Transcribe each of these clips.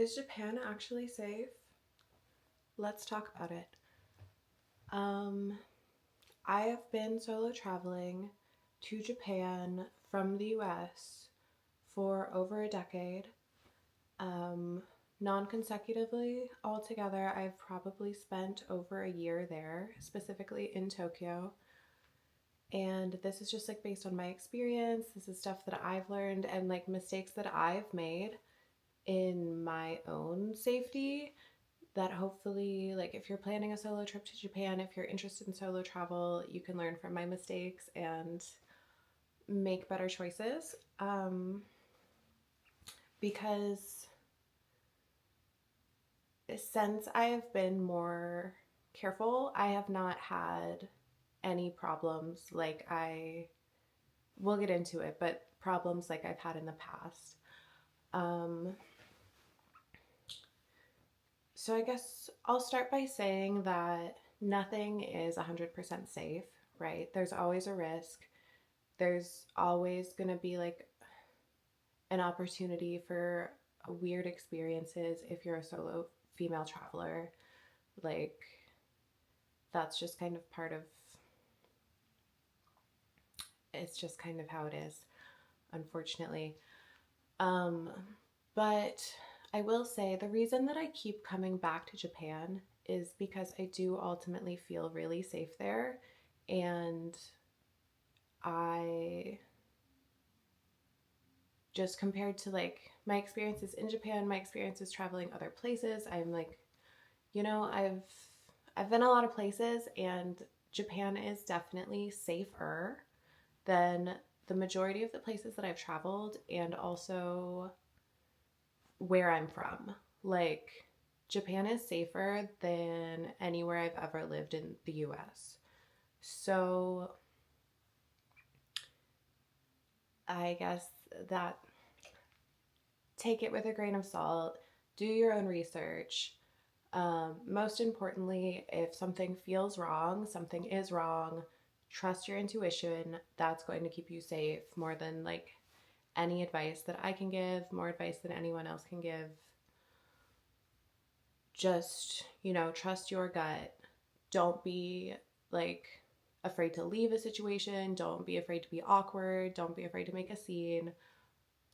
Is Japan actually safe? Let's talk about it. Um, I have been solo traveling to Japan from the US for over a decade. Um, Non consecutively, altogether, I've probably spent over a year there, specifically in Tokyo. And this is just like based on my experience. This is stuff that I've learned and like mistakes that I've made in my own safety that hopefully, like, if you're planning a solo trip to Japan, if you're interested in solo travel, you can learn from my mistakes and make better choices. Because since I have been more careful, I have not had any problems like we'll get into it, but problems like I've had in the past. Um, so I guess I'll start by saying that nothing is 100% safe, right? There's always a risk. There's always going to be like an opportunity for weird experiences if you're a solo female traveler. Like, that's just kind of part of it's just kind of how it is, unfortunately. Um, but I will say the reason that I keep coming back to Japan is because I do ultimately feel really safe there. And I just compared to like my experiences in Japan, my experiences traveling other places, I'm like, I've been a lot of places and Japan is definitely safer than the majority of the places that I've traveled and also where I'm from. Like, Japan is safer than anywhere I've ever lived in the US. So, I guess that take it with a grain of salt, do your own research. Most importantly, if something feels wrong, something is wrong, trust your intuition. That's going to keep you safe more than like any advice that I can give, more advice than anyone else can give. Just, trust your gut. Don't be like afraid to leave a situation. Don't be afraid to be awkward. Don't be afraid to make a scene.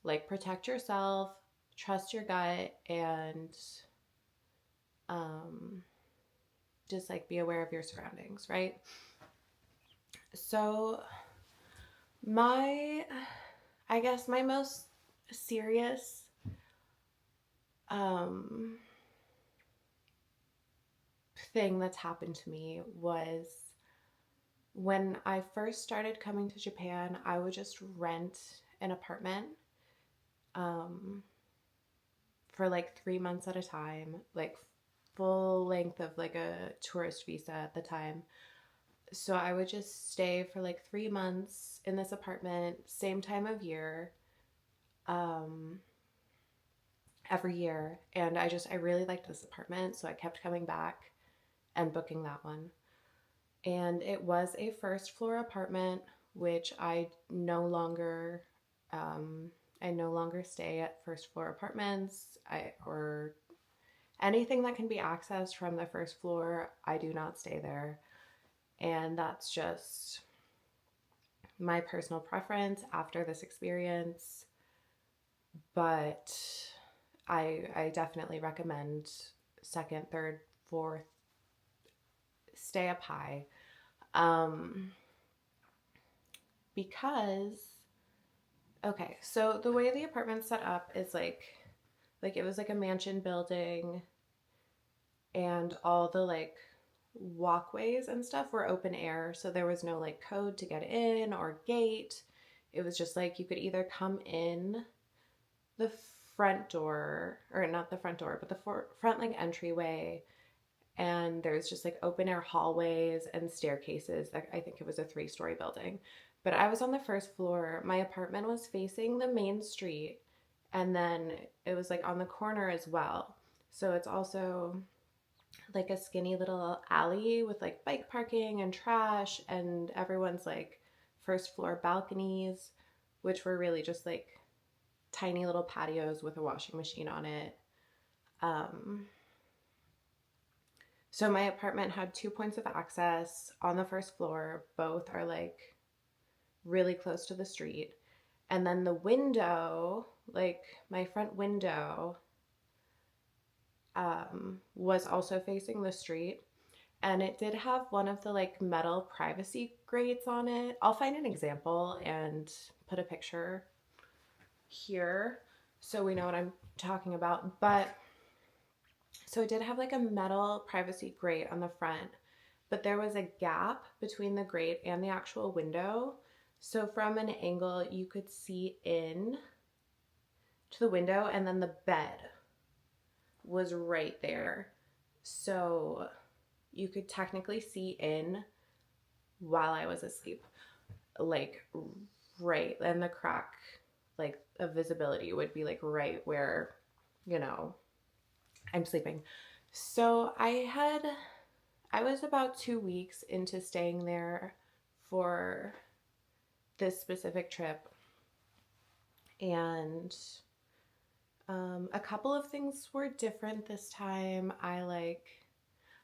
Like, protect yourself, trust your gut, and um, just like be aware of your surroundings, right? So, my, I guess my most serious um, thing that's happened to me was when I first started coming to Japan, I would just rent an apartment um, for like 3 months at a time, like full length of like a tourist visa at the time. So I would just stay for like 3 months in this apartment, same time of year, um, every year. And I really liked this apartment. So I kept coming back and booking that one. And it was a first floor apartment, which um, I no longer stay at first floor apartments or anything that can be accessed from the first floor. I do not stay there. And that's just my personal preference after this experience. But I definitely recommend second, third, fourth, stay up high. Um, because okay, so the way the apartment's set up is like it was like a mansion building and all the like walkways and stuff were open air, so there was no like code to get in or gate. It was just like you could either come in the front door, or not the front door, but the front like entryway, and there's just like open air hallways and staircases. I think it was a 3-story building. But I was on the first floor. My apartment was facing the main street, and then it was like on the corner as well. So it's also like a skinny little alley with like bike parking and trash, and everyone's like first floor balconies, which were really just like tiny little patios with a washing machine on it. Um, so my apartment had 2 points of access on the first floor. Both are like really close to the street. And then the window, like my front window, was also facing the street. And it did have one of the like metal privacy grates on it. I'll find an example and put a picture here so we know what I'm talking about. But so it did have like a metal privacy grate on the front, but there was a gap between the grate and the actual window. So from an angle, you could see in to the window, and then the bed was right there. So you could technically see in while I was asleep, like right, and the crack, like of visibility would be like right where, you know, I'm sleeping. So I was about 2 weeks into staying there for this specific trip, and a couple of things were different this time. I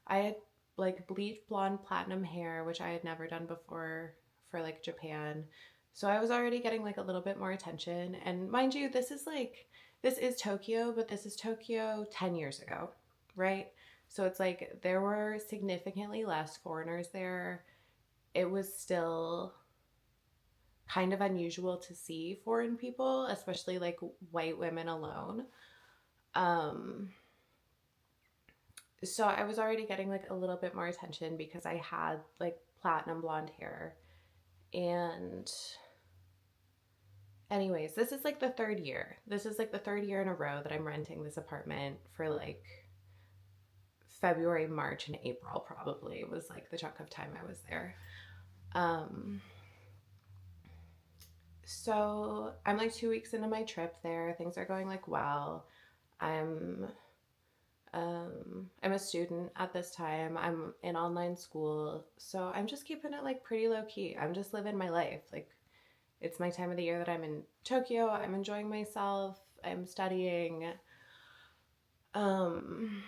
had like bleach blonde platinum hair, which I had never done before for like Japan. So I was already getting like a little bit more attention. And mind you, this is Tokyo, but this is Tokyo 10 years ago, right? So it's like there were significantly less foreigners there. It was still kind of unusual to see foreign people, especially like white women alone. Um, so I was already getting like a little bit more attention because I had like platinum blonde hair. And anyways, this is like the third year. This is like the third year in a row that I'm renting this apartment for like February, March, and April probably was like the chunk of time I was there. Um, so I'm like 2 weeks into my trip there. Things are going like well. I'm I'm a student at this time. I'm in online school, so I'm just keeping it like pretty low key. I'm just living my life. Like it's my time of the year that I'm in Tokyo. I'm enjoying myself. I'm studying. Um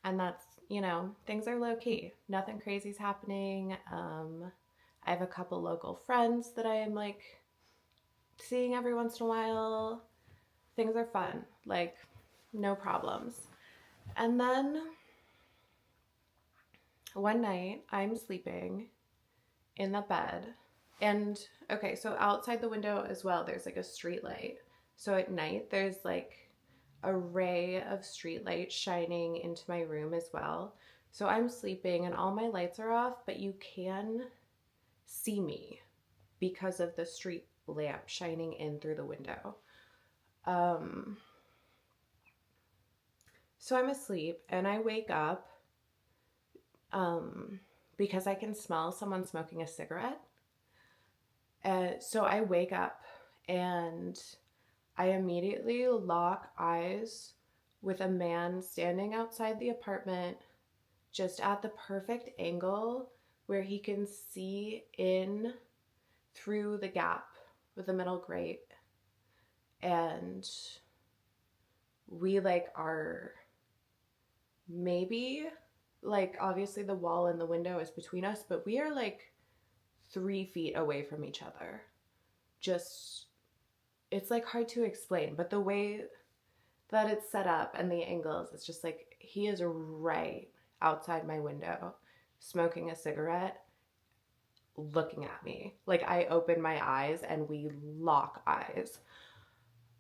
and that's, things are low key. Nothing crazy's happening. I have a couple local friends that I am like seeing every once in a while. Things are fun. Like no problems. And then one night I'm sleeping in the bed. And okay, so outside the window as well, there's like a street light. So at night, there's like a ray of street light shining into my room as well. So I'm sleeping and all my lights are off, but you can see me because of the street lamp shining in through the window. Um, so I'm asleep and I wake up because I can smell someone smoking a cigarette. So I wake up and I immediately lock eyes with a man standing outside the apartment just at the perfect angle where he can see in through the gap with the metal grate. And we like are maybe like obviously the wall and the window is between us, but we are like 3 feet away from each other. Just, it's like hard to explain, but the way that it's set up and the angles, it's just like he is right outside my window smoking a cigarette looking at me. Like I open my eyes and we lock eyes.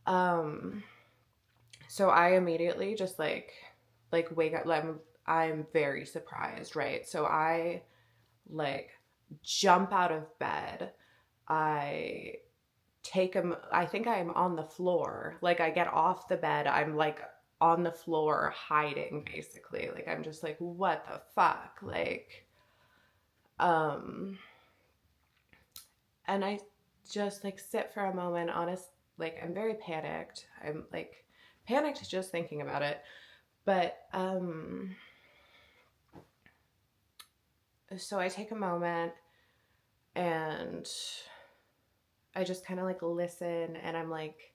So I immediately just like wake up. I'm very surprised, right? So I like jump out of bed. I I think I'm on the floor. Like I get off the bed. I'm like on the floor hiding basically. Like I'm just like, what the fuck? Like, um, and I just like sit for a moment, honest, like I'm very panicked. I'm like panicked just thinking about it. But, so I take a moment and I just kind of like listen and I'm like,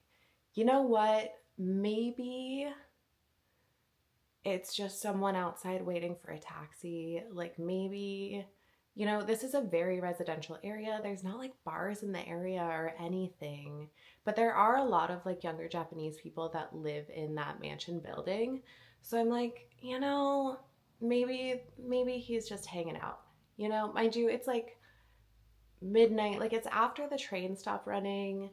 you know what? Maybe it's just someone outside waiting for a taxi. Like maybe, you know, this is a very residential area. There's not like bars in the area or anything, but there are a lot of like younger Japanese people that live in that mansion building. So I'm like, you know, maybe he's just hanging out. You know, mind you, it's like midnight, like it's after the train stopped running.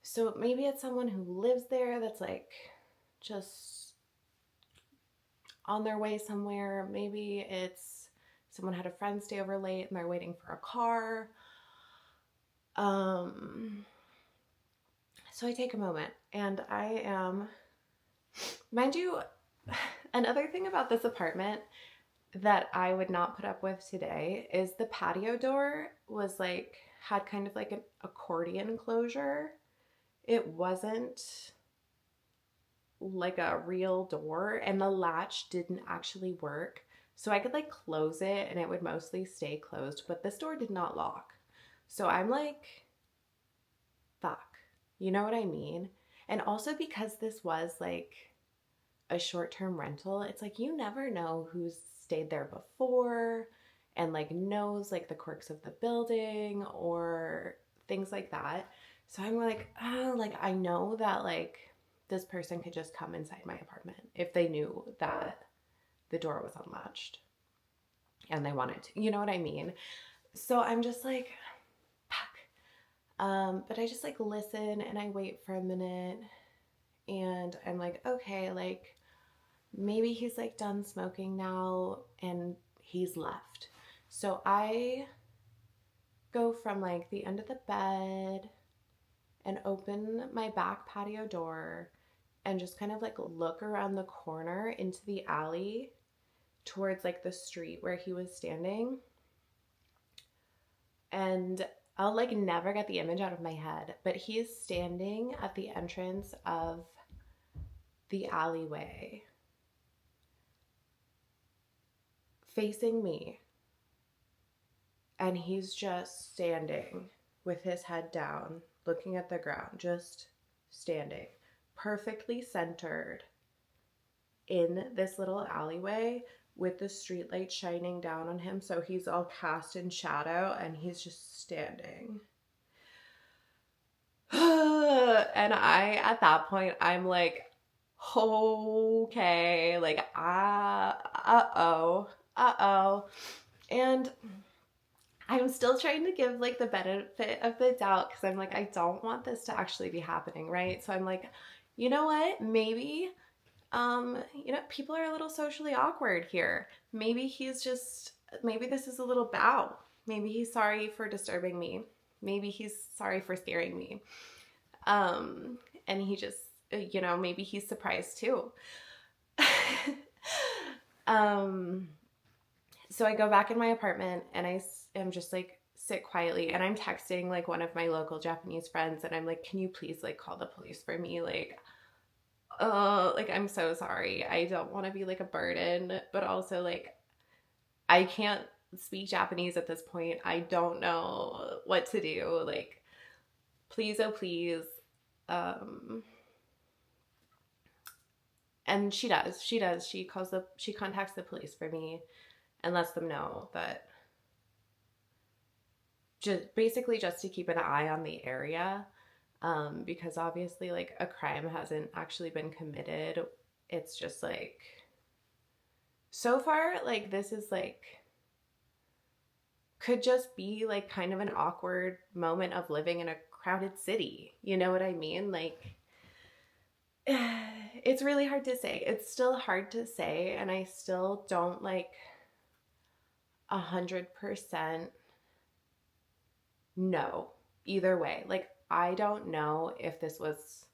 So maybe it's someone who lives there that's like just on their way somewhere. Maybe it's someone had a friend stay over late and they're waiting for a car. Um, so I take a moment and I am, mind you, another thing about this apartment that I would not put up with today is the patio door was like, had kind of like an accordion closure. It wasn't like a real door and the latch didn't actually work. So I could like close it and it would mostly stay closed, but this door did not lock. So I'm like, fuck. You know what I mean? And also because this was like a short-term rental, it's like you never know who's stayed there before and like knows like the quirks of the building or things like that. So I'm like, oh, like I know that like this person could just come inside my apartment if they knew that the door was unlatched and they wanted to. You know what I mean? So I'm just like, fuck. But I just like listen and I wait for a minute and I'm like, okay, like maybe he's like done smoking now and he's left. So I go from like the end of the bed and open my back patio door and just kind of like look around the corner into the alley towards like the street where he was standing. And I'll like never get the image out of my head, but he is standing at the entrance of the alleyway facing me. And he's just standing with his head down, looking at the ground, just standing, perfectly centered in this little alleyway with the streetlight shining down on him. So he's all cast in shadow and he's just standing. And I, at that point, I'm like, okay, like, uh-oh. And I'm still trying to give like the benefit of the doubt because I'm like, I don't want this to actually be happening, right? So I'm like, you know what? Maybe, you know, people are a little socially awkward here. Maybe he's just, maybe this is a little bow. Maybe he's sorry for disturbing me. Maybe he's sorry for scaring me. And he just, you know, maybe he's surprised too. So I go back in my apartment and I am just like sit quietly and I'm texting like one of my local Japanese friends and I'm like, can you please like call the police for me? Like, oh, like I'm so sorry. I don't want to be like a burden, but also like I can't speak Japanese at this point. I don't know what to do. Like, please, oh please. And she does. She contacts the police for me and lets them know that just to keep an eye on the area, because obviously like a crime hasn't actually been committed. It's just like so far like this is like could just be like kind of an awkward moment of living in a crowded city. You know what I mean? Like it's really hard to say. It's still hard to say, and I still don't like 100% know either way. Like I don't know if this was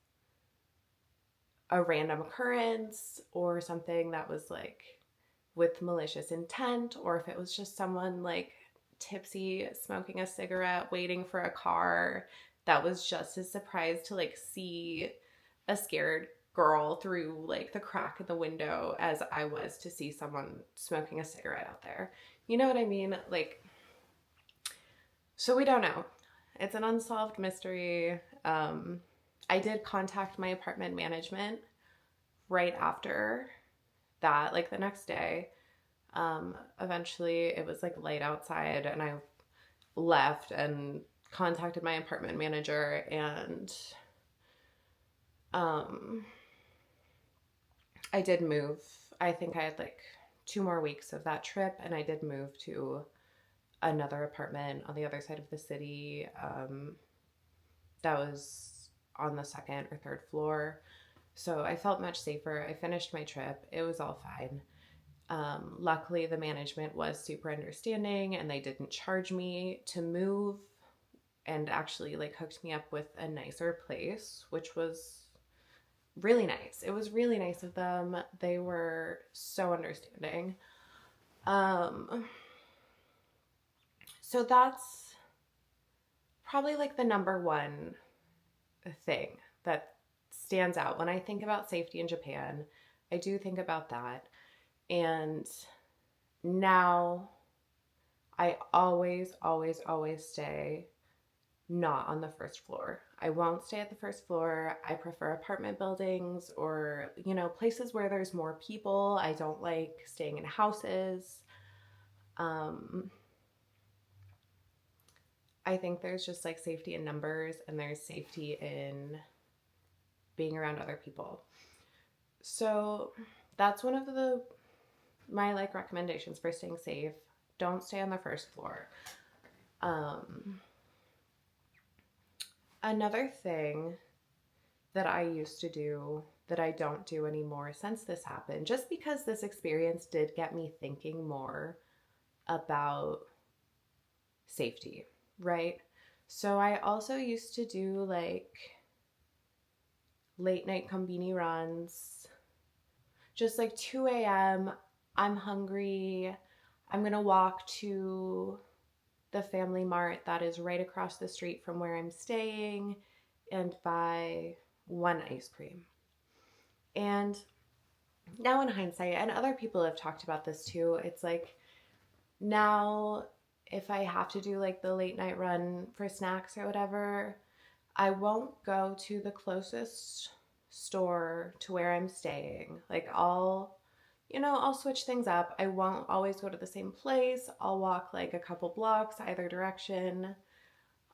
a random occurrence or something that was like with malicious intent, or if it was just someone like tipsy smoking a cigarette waiting for a car that was just as surprised to like see a scared girl through like the crack in the window as I was to see someone smoking a cigarette out there. You know what I mean? Like, so we don't know. It's an unsolved mystery. I did contact my apartment management right after that like the next day. Eventually it was like light outside and I left and contacted my apartment manager, and um I did move. I think I had like 2 more weeks of that trip, and I did move to another apartment on the other side of the city. That was on the second or third floor. So I felt much safer. I finished my trip. It was all fine. Luckily, the management was super understanding and they didn't charge me to move, and actually like hooked me up with a nicer place, which was really nice. It was really nice of them. They were so understanding. Um, so that's probably like the number one thing that stands out when I think about safety in Japan. I do think about that. And now I always, always, always stay not on the first floor. I won't stay at the first floor. I prefer apartment buildings or, places where there's more people. I don't like staying in houses. Um, I think there's just like safety in numbers and there's safety in being around other people. So that's one of my like recommendations for staying safe. Don't stay on the first floor. Um, Another thing that I used to do that I don't do anymore since this happened, just because this experience did get me thinking more about safety, right? So I also used to do like late night combini runs, just like 2 a.m. I'm hungry. I'm going to walk to the Family Mart that is right across the street from where I'm staying and buy one ice cream. And now in hindsight, and other people have talked about this too, it's like now if I have to do like the late night run for snacks or whatever, I won't go to the closest store to where I'm staying. Like I'll switch things up. I won't always go to the same place. I'll walk like a couple blocks either direction.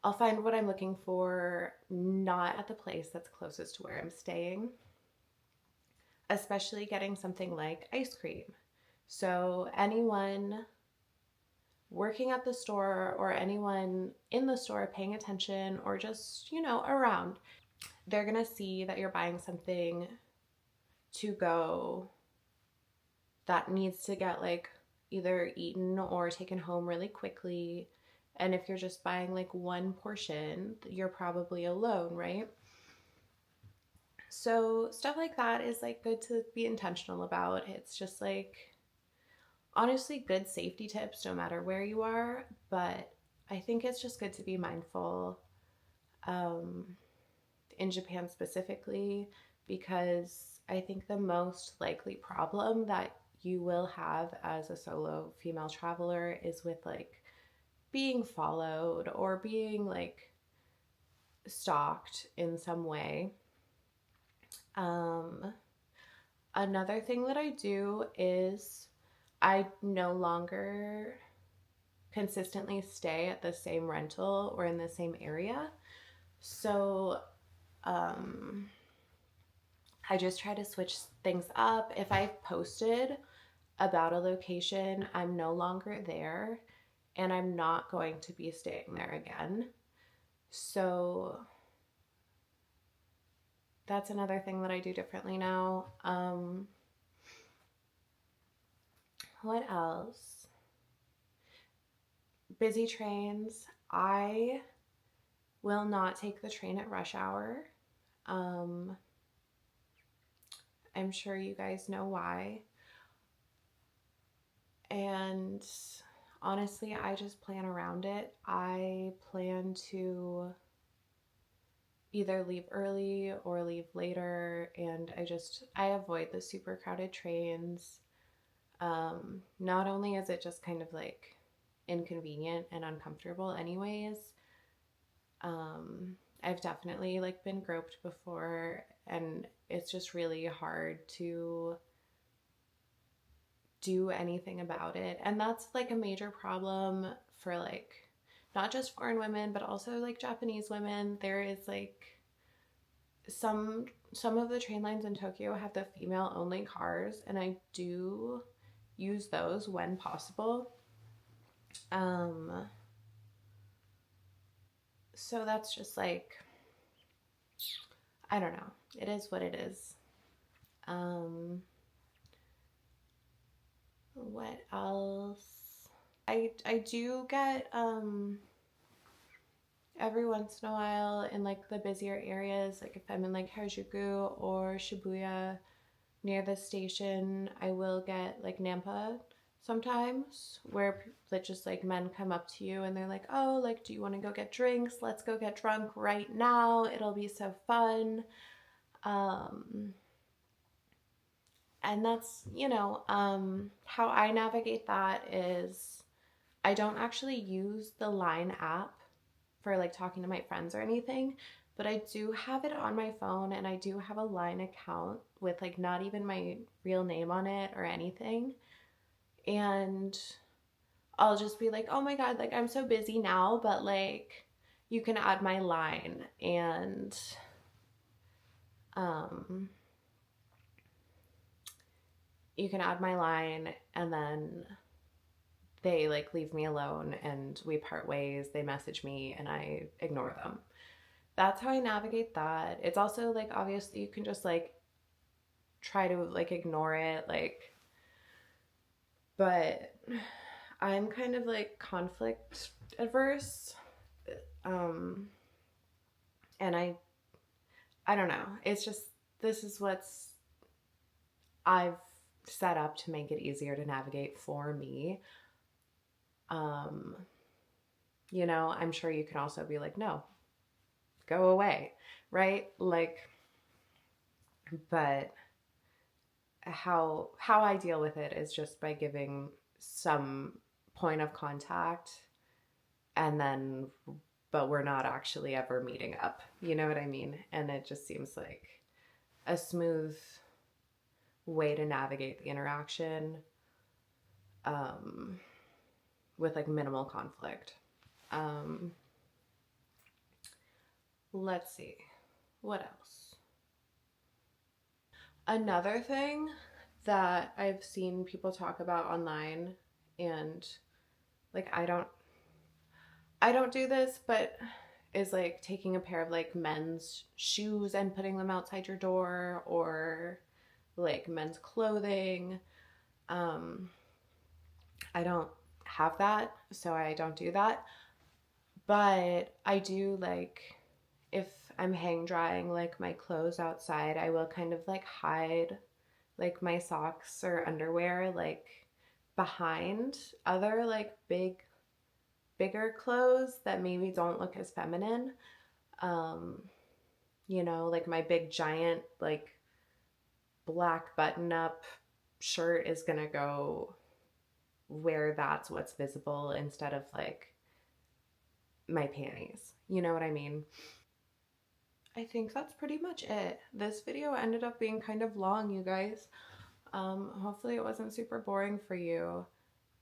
I'll find what I'm looking for, not at the place that's closest to where I'm staying, especially getting something like ice cream. So, anyone working at the store or anyone in the store paying attention or just, around, they're going to see that you're buying something to go that needs to get like either eaten or taken home really quickly. And if you're just buying like one portion, you're probably alone, right? So stuff like that is like good to be intentional about. It's just like honestly good safety tips no matter where you are, but I think it's just good to be mindful um, in Japan specifically, because I think the most likely problem that you will have as a solo female traveler is with like being followed or being like stalked in some way. Um, Another thing that I do is I no longer consistently stay at the same rental or in the same area. So um, I just try to switch things up. If I've posted about a location, I'm no longer there and I'm not going to be staying there again. So that's another thing that I do differently now. What else? Busy trains. I will not take the train at rush hour. Um, I'm sure you guys know why. And honestly, I just plan around it. I plan to either leave early or leave later, and I avoid the super crowded trains. Not only is it just kind of like inconvenient and uncomfortable anyways, I've definitely like been groped before, and it's just really hard to do anything about it. And that's like a major problem for like not just foreign women, but also like Japanese women. There is like some of the train lines in Tokyo have the female only cars, and I do use those when possible. Um, so that's just like, I don't know. It is what it is. Um, what else? I do get every once in a while in like the busier areas, like if I'm in like Harajuku or Shibuya near the station, I will get like Nampa sometimes where that just like men come up to you and they're like, "Oh, like do you want to go get drinks? Let's go get drunk right now. It'll be so fun." Um and that's, how I navigate that is I don't actually use the Line app for like talking to my friends or anything, but I do have it on my phone and I do have a Line account with like not even my real name on it or anything. And I'll just be like, "Oh my God, like I'm so busy now, but like you can add my Line." And um you can add my Line, and then they like leave me alone and we part ways. They message me and I ignore them. That's how I navigate that. It's also like obviously you can just like try to like ignore it, like, but I'm kind of like conflict adverse. Um and I don't know. It's just this is what's I've set up to make it easier to navigate for me. Um I'm sure you can also be like, "No, go away." Right? Like, but how I deal with it is just by giving some point of contact, and then but we're not actually ever meeting up. You know what I mean? And it just seems like a smooth way to navigate the interaction, um, with like minimal conflict. Um, let's see. What else? Another thing that I've seen people talk about online, and like I don't do this, but is like taking a pair of like men's shoes and putting them outside your door, or like men's clothing. Um, I don't have that, so I don't do that. But I do like if I'm hang drying like my clothes outside, I will kind of like hide like my socks or underwear like behind other like bigger clothes that maybe don't look as feminine. Um, like my big giant like black button up shirt is gonna go where that's what's visible instead of like my panties. You know what I mean? I think that's pretty much it. This video ended up being kind of long, you guys. Hopefully it wasn't super boring for you.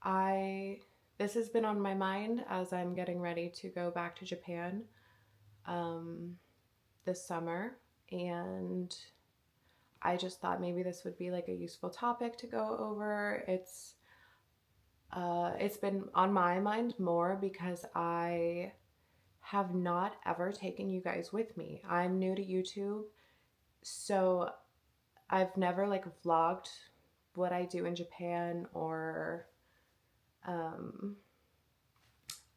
I This has been on my mind as I'm getting ready to go back to Japan um, this summer, and I just thought maybe this would be like a useful topic to go over. It's been on my mind more because I have not ever taken you guys with me. I'm new to YouTube, so I've never like vlogged what I do in Japan, or um,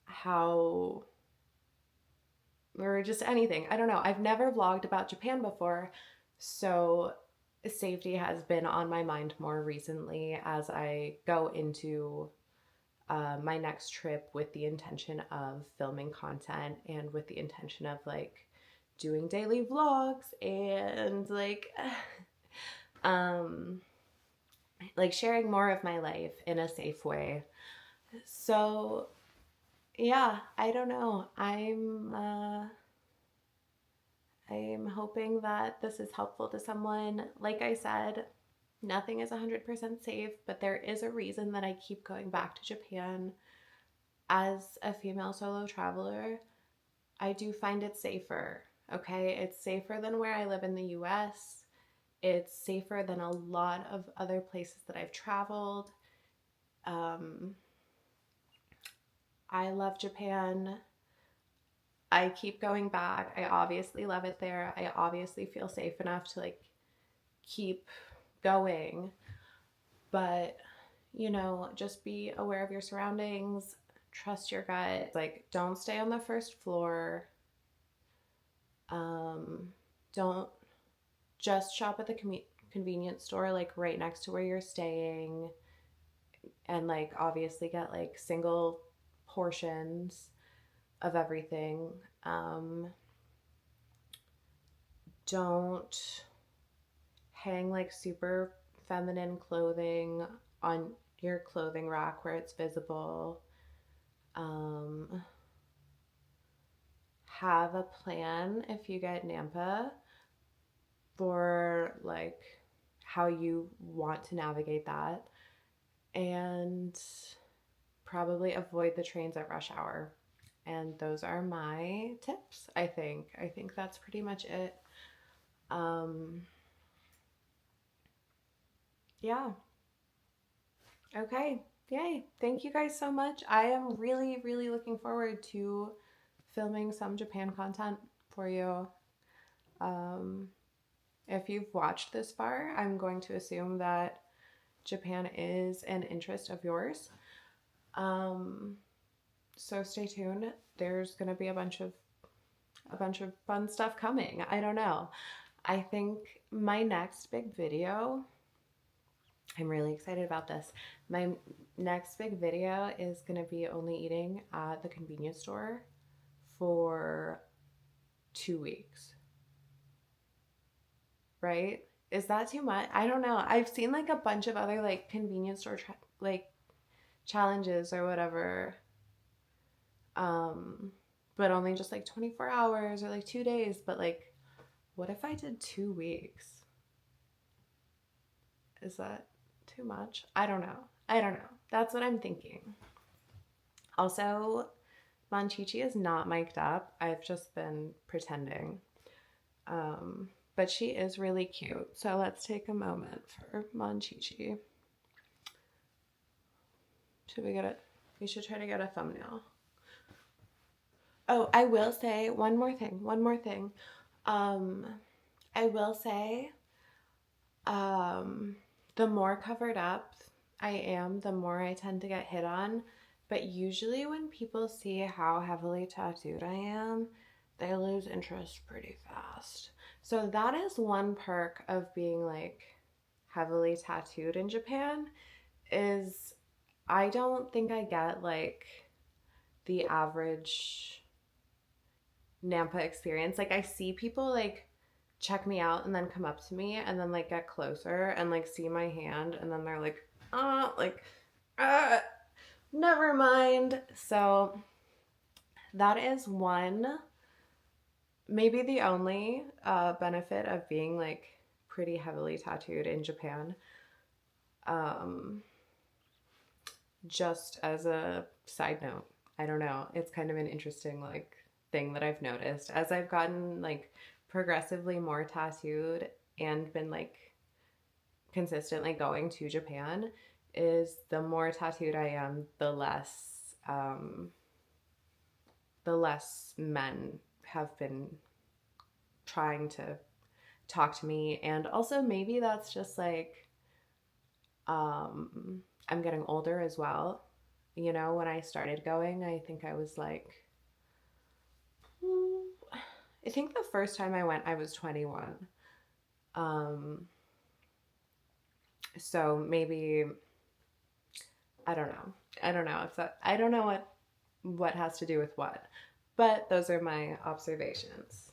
how, or just anything. I don't know. I've never vlogged about Japan before, so safety has been on my mind more recently as I go into my next trip with the intention of filming content and with the intention of like doing daily vlogs and um like sharing more of my life in a safe way. So yeah, I don't know. I'm hoping that this is helpful to someone. Like I said, Nothing is 100% safe, but there is a reason that I keep going back to Japan. As a female solo traveler, I do find it safer. Okay, it's safer than where I live in the US. It's safer than a lot of other places that I've traveled. Um, I love Japan. I keep going back. I obviously love it there. I obviously feel safe enough to like keep going. But, you know, just be aware of your surroundings, trust your gut. Like, don't stay on the first floor. Um, don't just shop at the convenience store, like right next to where you're staying. And, like, obviously get like single portions of everything. Um, don't hang like super feminine clothing on your clothing rack where it's visible. Um, have a plan if you get Nampa for like how you want to navigate that, and probably avoid the trains at rush hour. And those are my tips. I think that's pretty much it. um yeah. Okay. Yay. Thank you guys so much. I am really, really looking forward to filming some Japan content for you. Um, if you've watched this far, I'm going to assume that Japan is an interest of yours. Um, so stay tuned. There's going to be a bunch of fun stuff coming. I don't know. I think my next big video, I'm really excited about this. My next big video is going to be only eating at the convenience store for 2 weeks, right? Is that too much? I don't know. I've seen like a bunch of other like convenience store like challenges or whatever, um, but only just like 24 hours or like 2 days. But like, what if I did 2 weeks? Is that too much? I don't know. I don't know. That's what I'm thinking. Also, Monchichi is not mic'd up. I've just been pretending. But she is really cute. So let's take a moment for Monchichi. Should we get it? We should try to get a thumbnail. Oh, I will say one more thing. One more thing. Um, I will say, um, the more covered up I am, the more I tend to get hit on. But usually, when people see how heavily tattooed I am, they lose interest pretty fast. So, that is one perk of being like heavily tattooed in Japan, is I don't think I get like the average Nampa experience. Like I see people like check me out and then come up to me and then like get closer and like see my hand and then they're like, uh, never mind. So that is one, maybe the only benefit of being like pretty heavily tattooed in Japan. Um, just as a side note, I don't know. It's kind of an interesting like thing that I've noticed as I've gotten like progressively more tattooed and been like consistently going to Japan, is the more tattooed I am, the less men have been trying to talk to me. And also maybe that's just like I'm getting older as well. You know, when I started going, I think I was like, I think the first time I went, I was 21. Um, so maybe, I don't know. I don't know if that, I don't know what has to do with what, but those are my observations.